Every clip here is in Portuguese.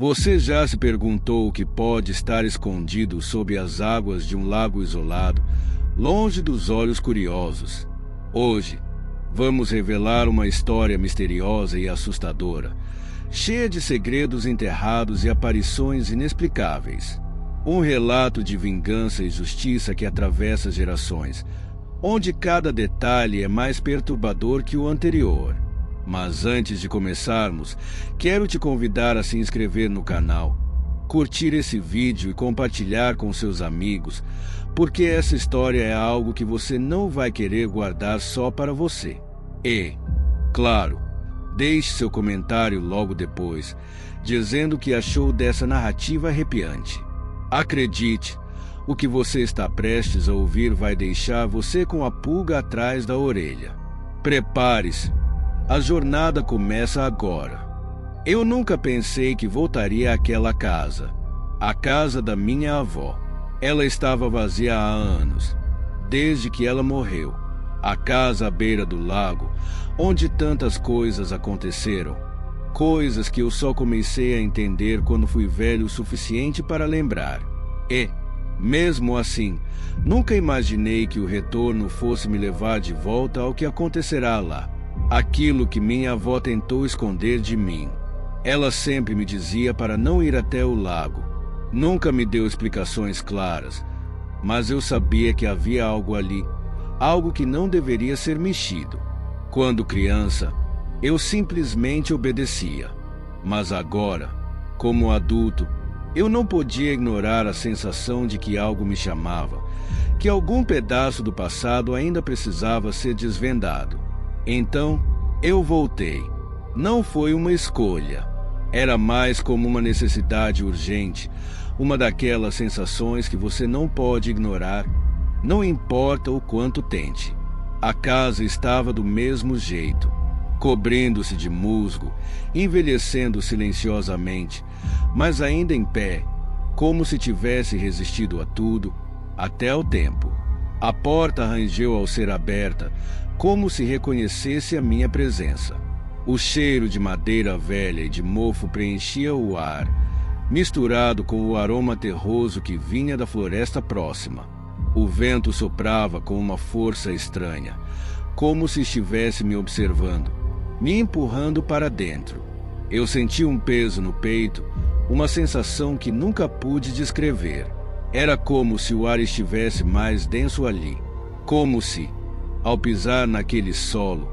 Você já se perguntou o que pode estar escondido sob as águas de um lago isolado, longe dos olhos curiosos? Hoje, vamos revelar uma história misteriosa e assustadora, cheia de segredos enterrados e aparições inexplicáveis. Um relato de vingança e justiça que atravessa gerações, onde cada detalhe é mais perturbador que o anterior. Mas antes de começarmos, quero te convidar a se inscrever no canal, curtir esse vídeo e compartilhar com seus amigos, porque essa história é algo que você não vai querer guardar só para você. E, claro, deixe seu comentário logo depois, dizendo o que achou dessa narrativa arrepiante. Acredite, o que você está prestes a ouvir vai deixar você com a pulga atrás da orelha. Prepare-se. A jornada começa agora. Eu nunca pensei que voltaria àquela casa, a casa da minha avó. Ela estava vazia há anos, desde que ela morreu. A casa à beira do lago, onde tantas coisas aconteceram. Coisas que eu só comecei a entender quando fui velho o suficiente para lembrar. E, mesmo assim, nunca imaginei que o retorno fosse me levar de volta ao que acontecerá lá. Aquilo que minha avó tentou esconder de mim. Ela sempre me dizia para não ir até o lago. Nunca me deu explicações claras, mas eu sabia que havia algo ali, algo que não deveria ser mexido. Quando criança, eu simplesmente obedecia. Mas agora, como adulto, eu não podia ignorar a sensação de que algo me chamava, que algum pedaço do passado ainda precisava ser desvendado. Então, eu voltei. Não foi uma escolha. Era mais como uma necessidade urgente, uma daquelas sensações que você não pode ignorar, não importa o quanto tente. A casa estava do mesmo jeito, cobrindo-se de musgo, envelhecendo silenciosamente, mas ainda em pé, como se tivesse resistido a tudo, até o tempo. A porta rangeu ao ser aberta, como se reconhecesse a minha presença. O cheiro de madeira velha e de mofo preenchia o ar, misturado com o aroma terroso que vinha da floresta próxima. O vento soprava com uma força estranha, como se estivesse me observando, me empurrando para dentro. Eu senti um peso no peito, uma sensação que nunca pude descrever. Era como se o ar estivesse mais denso ali, como se, ao pisar naquele solo,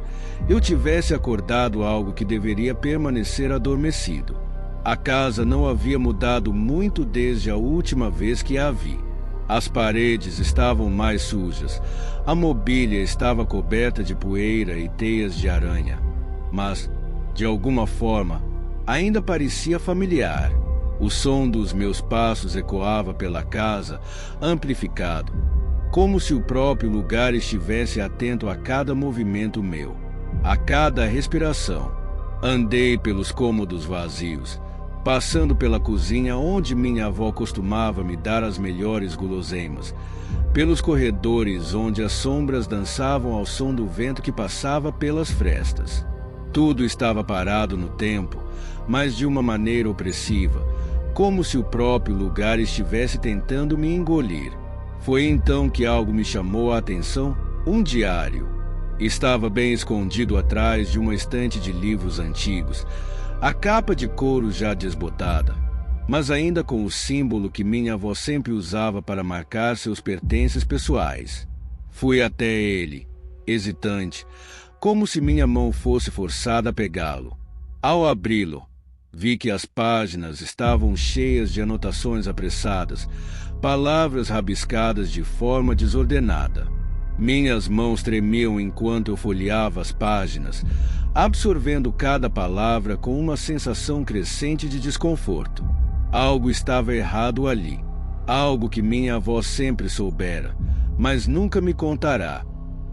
eu tivesse acordado algo que deveria permanecer adormecido. A casa não havia mudado muito desde a última vez que a vi. As paredes estavam mais sujas, a mobília estava coberta de poeira e teias de aranha, mas, de alguma forma, ainda parecia familiar. O som dos meus passos ecoava pela casa, amplificado, como se o próprio lugar estivesse atento a cada movimento meu, a cada respiração. Andei pelos cômodos vazios, passando pela cozinha onde minha avó costumava me dar as melhores guloseimas, pelos corredores onde as sombras dançavam ao som do vento que passava pelas frestas. Tudo estava parado no tempo, mas de uma maneira opressiva, como se o próprio lugar estivesse tentando me engolir. Foi então que algo me chamou a atenção, um diário. Estava bem escondido atrás de uma estante de livros antigos, a capa de couro já desbotada, mas ainda com o símbolo que minha avó sempre usava para marcar seus pertences pessoais. Fui até ele, hesitante, como se minha mão fosse forçada a pegá-lo. Ao abri-lo, vi que as páginas estavam cheias de anotações apressadas, palavras rabiscadas de forma desordenada. Minhas mãos tremiam enquanto eu folheava as páginas, absorvendo cada palavra com uma sensação crescente de desconforto. Algo estava errado ali, algo que minha avó sempre soubera, mas nunca me contará.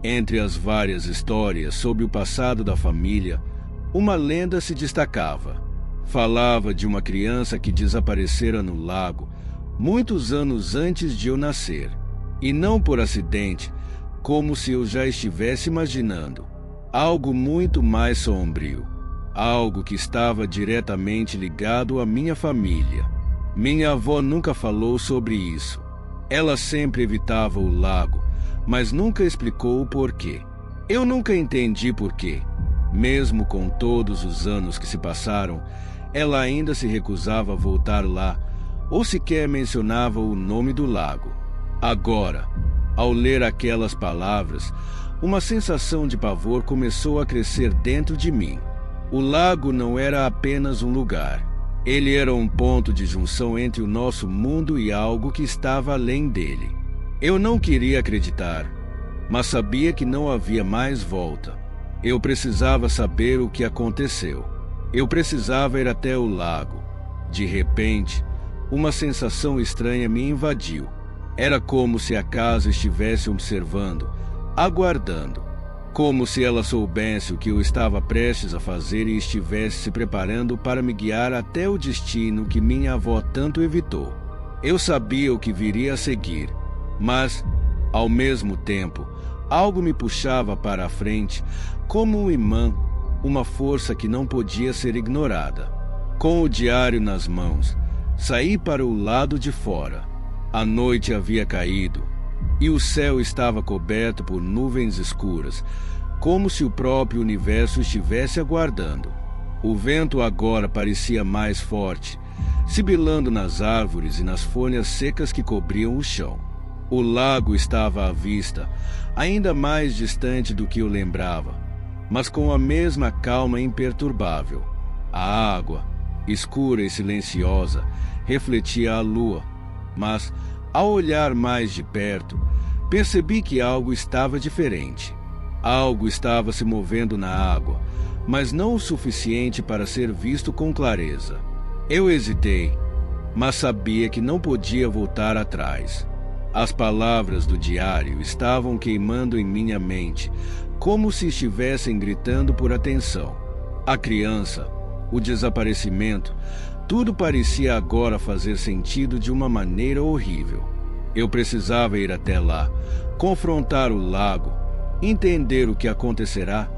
Entre as várias histórias sobre o passado da família, uma lenda se destacava. Falava de uma criança que desaparecera no lago, muitos anos antes de eu nascer, e não por acidente, como se eu já estivesse imaginando. Algo muito mais sombrio. algo que estava diretamente ligado à minha família. Minha avó nunca falou sobre isso. Ela sempre evitava o lago, mas nunca explicou o porquê. Eu nunca entendi porquê. Mesmo com todos os anos que se passaram, ela ainda se recusava a voltar lá, ou sequer mencionava o nome do lago. Agora, ao ler aquelas palavras, uma sensação de pavor começou a crescer dentro de mim. O lago não era apenas um lugar. Ele era um ponto de junção entre o nosso mundo e algo que estava além dele. Eu não queria acreditar, mas sabia que não havia mais volta. Eu precisava saber o que aconteceu. Eu precisava ir até o lago. De repente, uma sensação estranha me invadiu. Era como se a casa estivesse observando, aguardando. Como se ela soubesse o que eu estava prestes a fazer e estivesse se preparando para me guiar até o destino que minha avó tanto evitou. Eu sabia o que viria a seguir, mas, ao mesmo tempo, algo me puxava para a frente, como um imã, uma força que não podia ser ignorada. Com o diário nas mãos, saí para o lado de fora. A noite havia caído, e o céu estava coberto por nuvens escuras, como se o próprio universo estivesse aguardando. O vento agora parecia mais forte, sibilando nas árvores e nas folhas secas que cobriam o chão. O lago estava à vista, ainda mais distante do que eu lembrava, mas com a mesma calma imperturbável. A água, escura e silenciosa, refletia a lua, mas, ao olhar mais de perto, percebi que algo estava diferente. Algo estava se movendo na água, mas não o suficiente para ser visto com clareza. Eu hesitei, mas sabia que não podia voltar atrás. As palavras do diário estavam queimando em minha mente, como se estivessem gritando por atenção. A criança, o desaparecimento, tudo parecia agora fazer sentido de uma maneira horrível. Eu precisava ir até lá, confrontar o lago, entender o que acontecerá,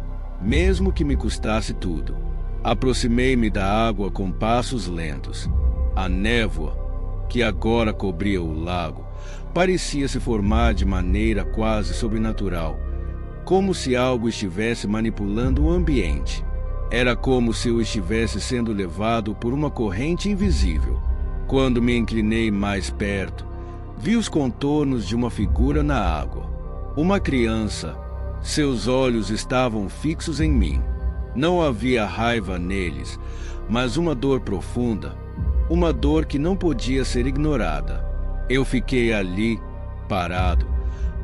mesmo que me custasse tudo. Aproximei-me da água com passos lentos. A névoa, que agora cobria o lago, parecia se formar de maneira quase sobrenatural, como se algo estivesse manipulando o ambiente. Era como se eu estivesse sendo levado por uma corrente invisível. Quando me inclinei mais perto, vi os contornos de uma figura na água. Uma criança. Seus olhos estavam fixos em mim. Não havia raiva neles, mas uma dor profunda, uma dor que não podia ser ignorada. Eu fiquei ali, parado,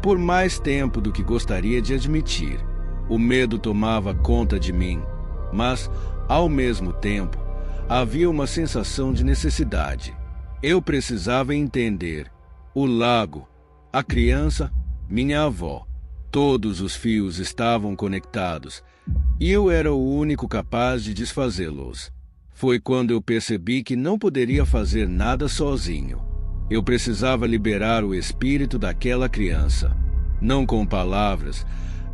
por mais tempo do que gostaria de admitir. O medo tomava conta de mim, mas, ao mesmo tempo, havia uma sensação de necessidade. Eu precisava entender. O lago, a criança, minha avó. Todos os fios estavam conectados, e eu era o único capaz de desfazê-los. Foi quando eu percebi que não poderia fazer nada sozinho. Eu precisava liberar o espírito daquela criança, não com palavras,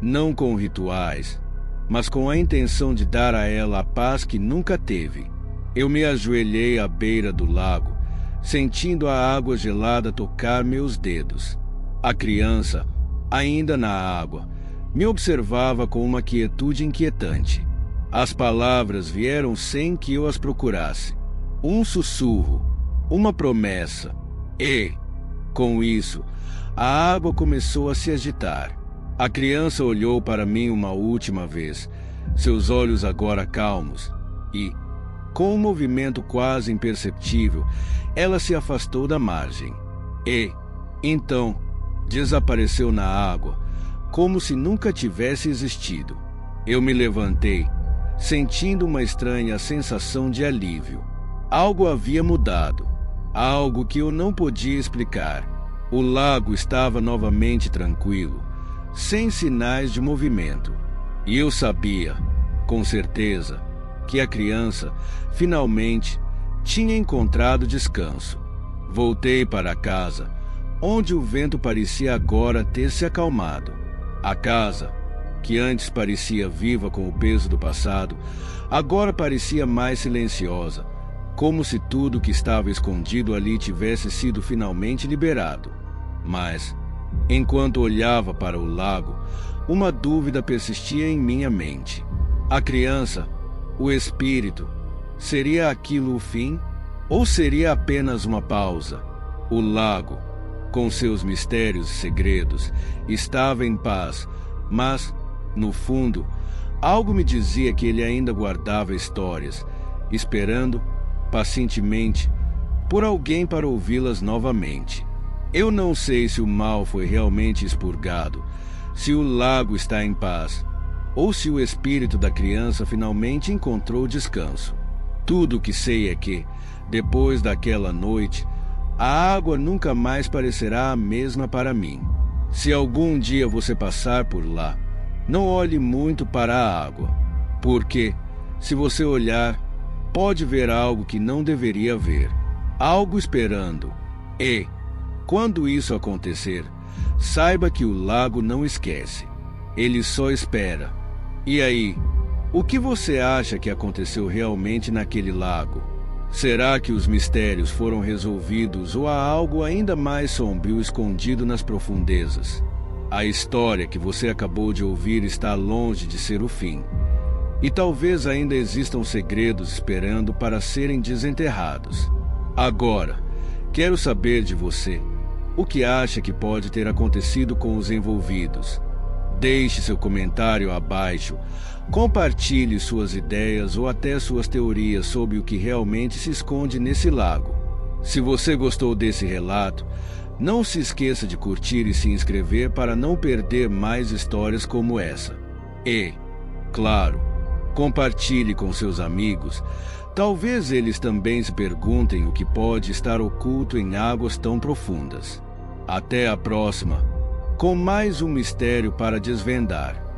não com rituais, mas com a intenção de dar a ela a paz que nunca teve. Eu me ajoelhei à beira do lago, sentindo a água gelada tocar meus dedos. A criança, ainda na água, me observava com uma quietude inquietante. As palavras vieram sem que eu as procurasse. Um sussurro, uma promessa. E, com isso, a água começou a se agitar. A criança olhou para mim uma última vez, seus olhos agora calmos, e, com um movimento quase imperceptível, ela se afastou da margem. E, então, desapareceu na água, como se nunca tivesse existido. Eu me levantei, sentindo uma estranha sensação de alívio. Algo havia mudado, algo que eu não podia explicar. O lago estava novamente tranquilo, sem sinais de movimento. E eu sabia, com certeza, que a criança, finalmente, tinha encontrado descanso. Voltei para casa, onde o vento parecia agora ter se acalmado. A casa, que antes parecia viva com o peso do passado, agora parecia mais silenciosa, como se tudo que estava escondido ali tivesse sido finalmente liberado. Mas, enquanto olhava para o lago, uma dúvida persistia em minha mente. A criança, o espírito, seria aquilo o fim? Ou seria apenas uma pausa? O lago, com seus mistérios e segredos, estava em paz, mas, no fundo, algo me dizia que ele ainda guardava histórias, esperando, pacientemente, por alguém para ouvi-las novamente. Eu não sei se o mal foi realmente expurgado, se o lago está em paz, ou se o espírito da criança finalmente encontrou descanso. Tudo o que sei é que, depois daquela noite, a água nunca mais parecerá a mesma para mim. Se algum dia você passar por lá, não olhe muito para a água, porque, se você olhar, pode ver algo que não deveria ver, algo esperando. E, quando isso acontecer, saiba que o lago não esquece, ele só espera. E aí, o que você acha que aconteceu realmente naquele lago? Será que os mistérios foram resolvidos ou há algo ainda mais sombrio escondido nas profundezas? A história que você acabou de ouvir está longe de ser o fim. E talvez ainda existam segredos esperando para serem desenterrados. Agora, quero saber de você. O que acha que pode ter acontecido com os envolvidos? Deixe seu comentário abaixo. Compartilhe suas ideias ou até suas teorias sobre o que realmente se esconde nesse lago. Se você gostou desse relato, não se esqueça de curtir e se inscrever para não perder mais histórias como essa. E, claro, compartilhe com seus amigos. Talvez eles também se perguntem o que pode estar oculto em águas tão profundas. Até a próxima, com mais um mistério para desvendar.